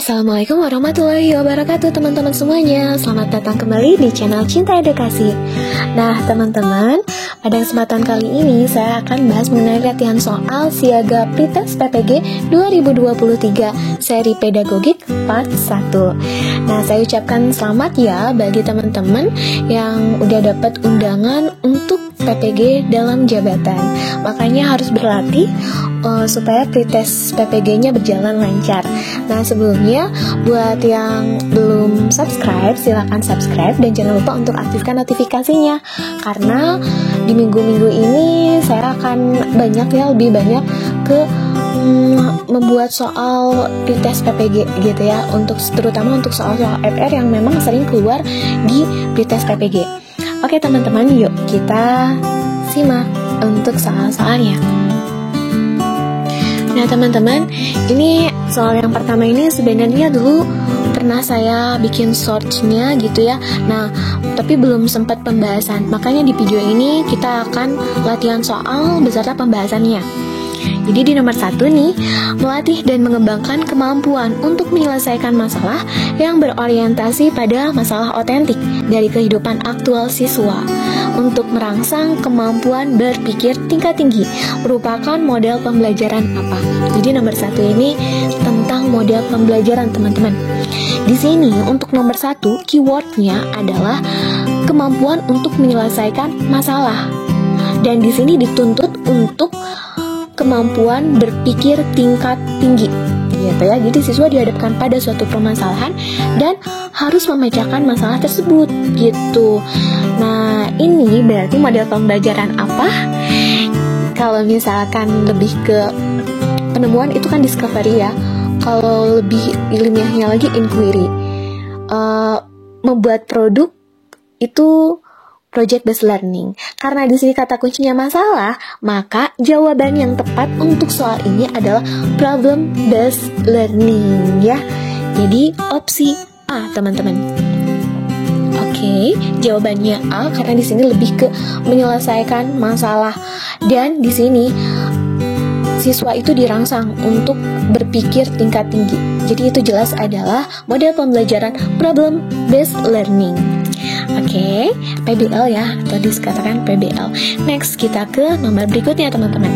Assalamualaikum warahmatullahi wabarakatuh teman-teman semuanya. Selamat datang kembali di channel Cinta Edukasi. Nah teman-teman, pada kesempatan kali ini saya akan bahas mengenai latihan soal siaga pretest PPG 2023 seri pedagogik part 1. Nah saya ucapkan selamat ya bagi teman-teman yang udah dapat undangan untuk PPG dalam jabatan. Makanya harus berlatih supaya pretest PPG-nya berjalan lancar. Nah sebelumnya buat yang belum subscribe, silakan subscribe dan jangan lupa untuk aktifkan notifikasinya. Karena di minggu-minggu ini saya akan lebih banyak ke membuat soal pretest PPG gitu ya, terutama untuk soal-soal FR yang memang sering keluar di pretest PPG. Oke teman-teman, yuk kita simak untuk soal-soalnya. Nah teman-teman, ini soal yang pertama ini sebenarnya dulu pernah saya bikin shorts-nya gitu ya. Nah, tapi belum sempat pembahasan. Makanya di video ini kita akan latihan soal beserta pembahasannya. Jadi di nomor 1 nih, melatih dan mengembangkan kemampuan untuk menyelesaikan masalah yang berorientasi pada masalah otentik dari kehidupan aktual siswa untuk merangsang kemampuan berpikir tingkat tinggi merupakan model pembelajaran apa? Jadi nomor 1 ini tentang model pembelajaran teman-teman. Di sini untuk nomor 1 keywordnya adalah kemampuan untuk menyelesaikan masalah. Dan di sini dituntut untuk kemampuan berpikir tingkat tinggi gitu ya. Jadi siswa dihadapkan pada suatu permasalahan dan harus memecahkan masalah tersebut gitu. Nah, ini berarti model pembelajaran apa? Kalau misalkan lebih ke penemuan itu kan discovery ya. Kalau lebih ilmiahnya lagi inquiry. Membuat produk itu project based learning. Karena di sini kata kuncinya masalah, maka jawaban yang tepat untuk soal ini adalah problem based learning ya. Jadi opsi A teman-teman. Oke, jawabannya A karena di sini lebih ke menyelesaikan masalah dan di sini siswa itu dirangsang untuk berpikir tingkat tinggi. Jadi itu jelas adalah model pembelajaran problem based learning. Oke, PBL ya, atau dikatakan PBL. Next, kita ke nomor berikutnya teman-teman.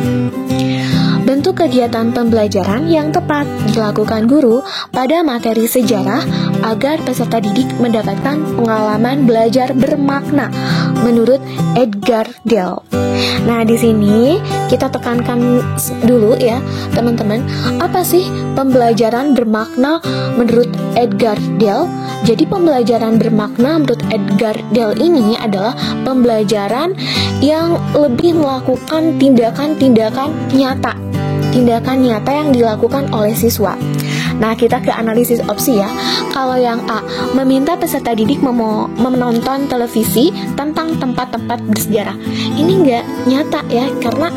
Bentuk kegiatan pembelajaran yang tepat dilakukan guru pada materi sejarah agar peserta didik mendapatkan pengalaman belajar bermakna menurut Edgar Dale. Nah, di sini kita tekankan dulu ya, teman-teman, apa sih pembelajaran bermakna menurut Edgar Dale? Jadi pembelajaran bermakna menurut Edgar Dale ini adalah pembelajaran yang lebih melakukan tindakan-tindakan nyata. Tindakan nyata yang dilakukan oleh siswa. Nah, kita ke analisis opsi ya. Kalau yang A, meminta peserta didik menonton televisi tentang tempat-tempat bersejarah. Ini nggak nyata ya, karena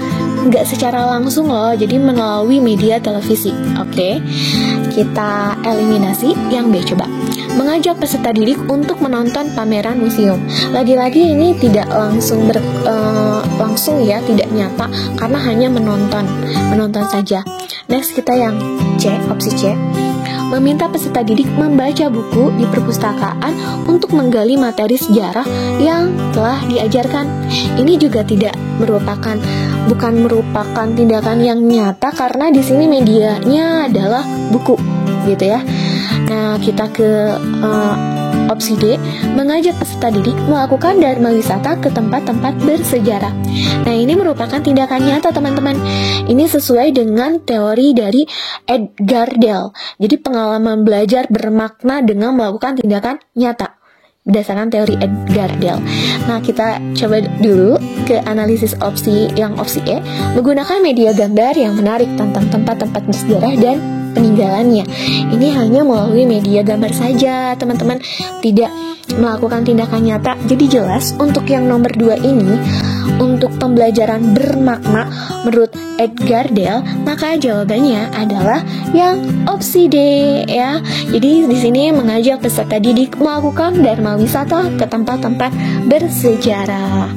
nggak secara langsung loh, jadi melalui media televisi. Oke, kita eliminasi. Yang B coba. Mengajak peserta didik untuk menonton pameran museum. Lagi-lagi ini tidak langsung ya, tidak nyata karena hanya menonton saja. Next kita yang C, opsi C. Meminta peserta didik membaca buku di perpustakaan untuk menggali materi sejarah yang telah diajarkan. Ini juga bukan merupakan tindakan yang nyata karena di sini medianya adalah buku, gitu ya. Nah, kita ke opsi D, mengajak peserta didik melakukan dharma wisata ke tempat-tempat bersejarah. Nah, ini merupakan tindakan nyata, teman-teman. Ini sesuai dengan teori dari Edgar Dale. Jadi, pengalaman belajar bermakna dengan melakukan tindakan nyata berdasarkan teori Edgar Dale. Nah, kita coba dulu ke analisis opsi E, menggunakan media gambar yang menarik tentang tempat-tempat bersejarah dan peninggalannya. Ini hanya melalui media gambar saja, teman-teman, tidak melakukan tindakan nyata. Jadi jelas untuk yang nomor 2 ini, untuk pembelajaran bermakna menurut Edgar Dale, maka jawabannya adalah yang opsi D ya. Jadi di sini mengajak peserta didik melakukan dharma wisata ke tempat-tempat bersejarah.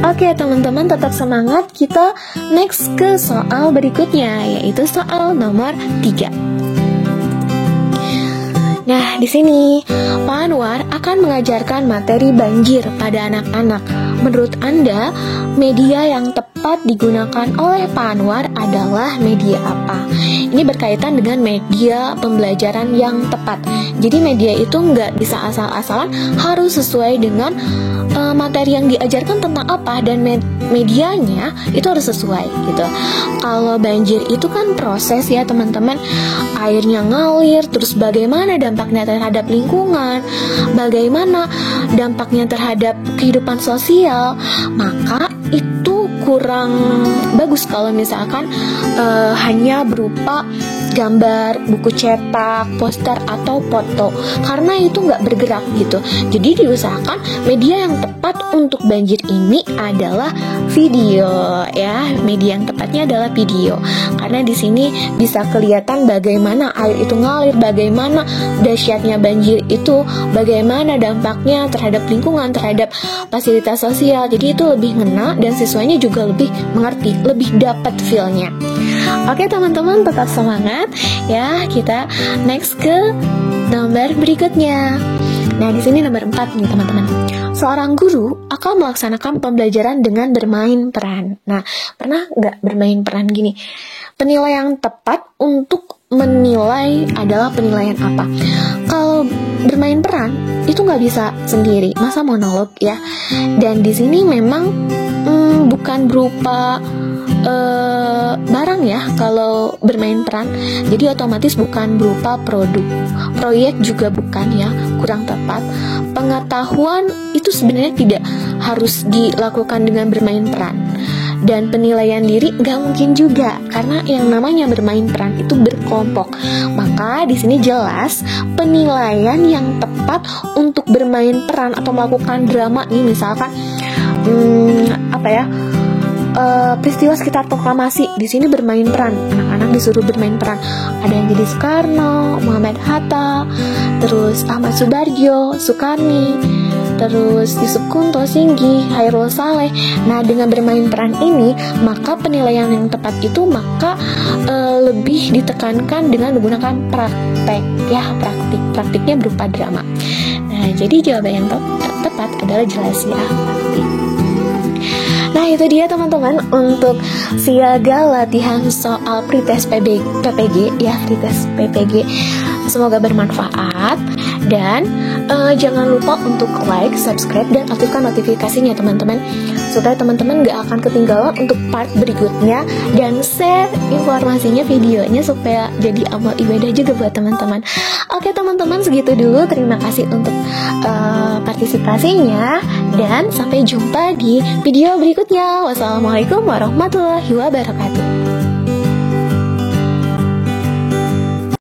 Oke teman-teman, tetap semangat. Kita next ke soal berikutnya, yaitu soal nomor 3. Nah, di sini Pak Anwar akan mengajarkan materi banjir pada anak-anak. Menurut Anda, media yang tepat digunakan oleh Pak Anwar adalah media apa? Ini berkaitan dengan media pembelajaran yang tepat. Jadi media itu nggak bisa asal-asalan, harus sesuai dengan materi yang diajarkan tentang apa, dan medianya itu harus sesuai gitu. Kalau banjir itu kan proses ya teman-teman, airnya ngalir, terus bagaimana dampaknya terhadap lingkungan, bagaimana dampaknya terhadap kehidupan sosial, maka itu kurang bagus kalau misalkan hanya berupa gambar, buku cetak, poster, atau foto, karena itu nggak bergerak gitu. Jadi diusahakan media yang tepat untuk banjir ini adalah video ya. Media yang tepatnya adalah video, karena di sini bisa kelihatan bagaimana air itu ngalir, bagaimana dahsyatnya banjir itu, bagaimana dampaknya terhadap lingkungan, terhadap fasilitas sosial. Jadi itu lebih ngena dan siswanya juga lebih mengerti, lebih dapat feel-nya. Oke teman-teman, tetap semangat ya. Kita next ke nomor berikutnya. Nah, di sini nomor 4 nih teman-teman. Seorang guru akan melaksanakan pembelajaran dengan bermain peran. Nah, pernah nggak bermain peran gini? Penilaian tepat untuk menilai adalah penilaian apa? Kalau bermain peran itu nggak bisa sendiri, masa monolog ya. Dan di sini memang bukan berupa barang ya kalau bermain peran, jadi otomatis bukan berupa proyek juga bukan ya, kurang tepat. Pengetahuan itu sebenarnya tidak harus dilakukan dengan bermain peran, dan penilaian diri nggak mungkin juga, karena yang namanya bermain peran itu berkelompok. Maka di sini jelas penilaian yang tepat untuk bermain peran atau melakukan drama nih, misalkan peristiwa sekitar proklamasi, di sini bermain peran, anak-anak disuruh bermain peran. Ada yang jadi Soekarno, Muhammad Hatta, terus Ahmad Subarjo, Sukarni, terus Yusuf Kunto, Singgi, Hairul Saleh. Nah, dengan bermain peran ini, maka penilaian yang tepat itu lebih ditekankan dengan menggunakan praktek ya, praktiknya berupa drama. Nah, jadi jawaban yang tepat adalah jelas ya, praktik. Nah, itu dia teman-teman untuk siaga latihan soal pretest PPG ya, pretest PPG. Semoga bermanfaat, dan jangan lupa untuk like, subscribe, dan aktifkan notifikasinya teman-teman, supaya teman-teman gak akan ketinggalan untuk part berikutnya, dan share informasinya, videonya, supaya jadi amal ibadah juga buat teman-teman. Oke teman-teman, segitu dulu. Terima kasih untuk partisipasinya, dan sampai jumpa di video berikutnya. Wassalamualaikum warahmatullahi wabarakatuh.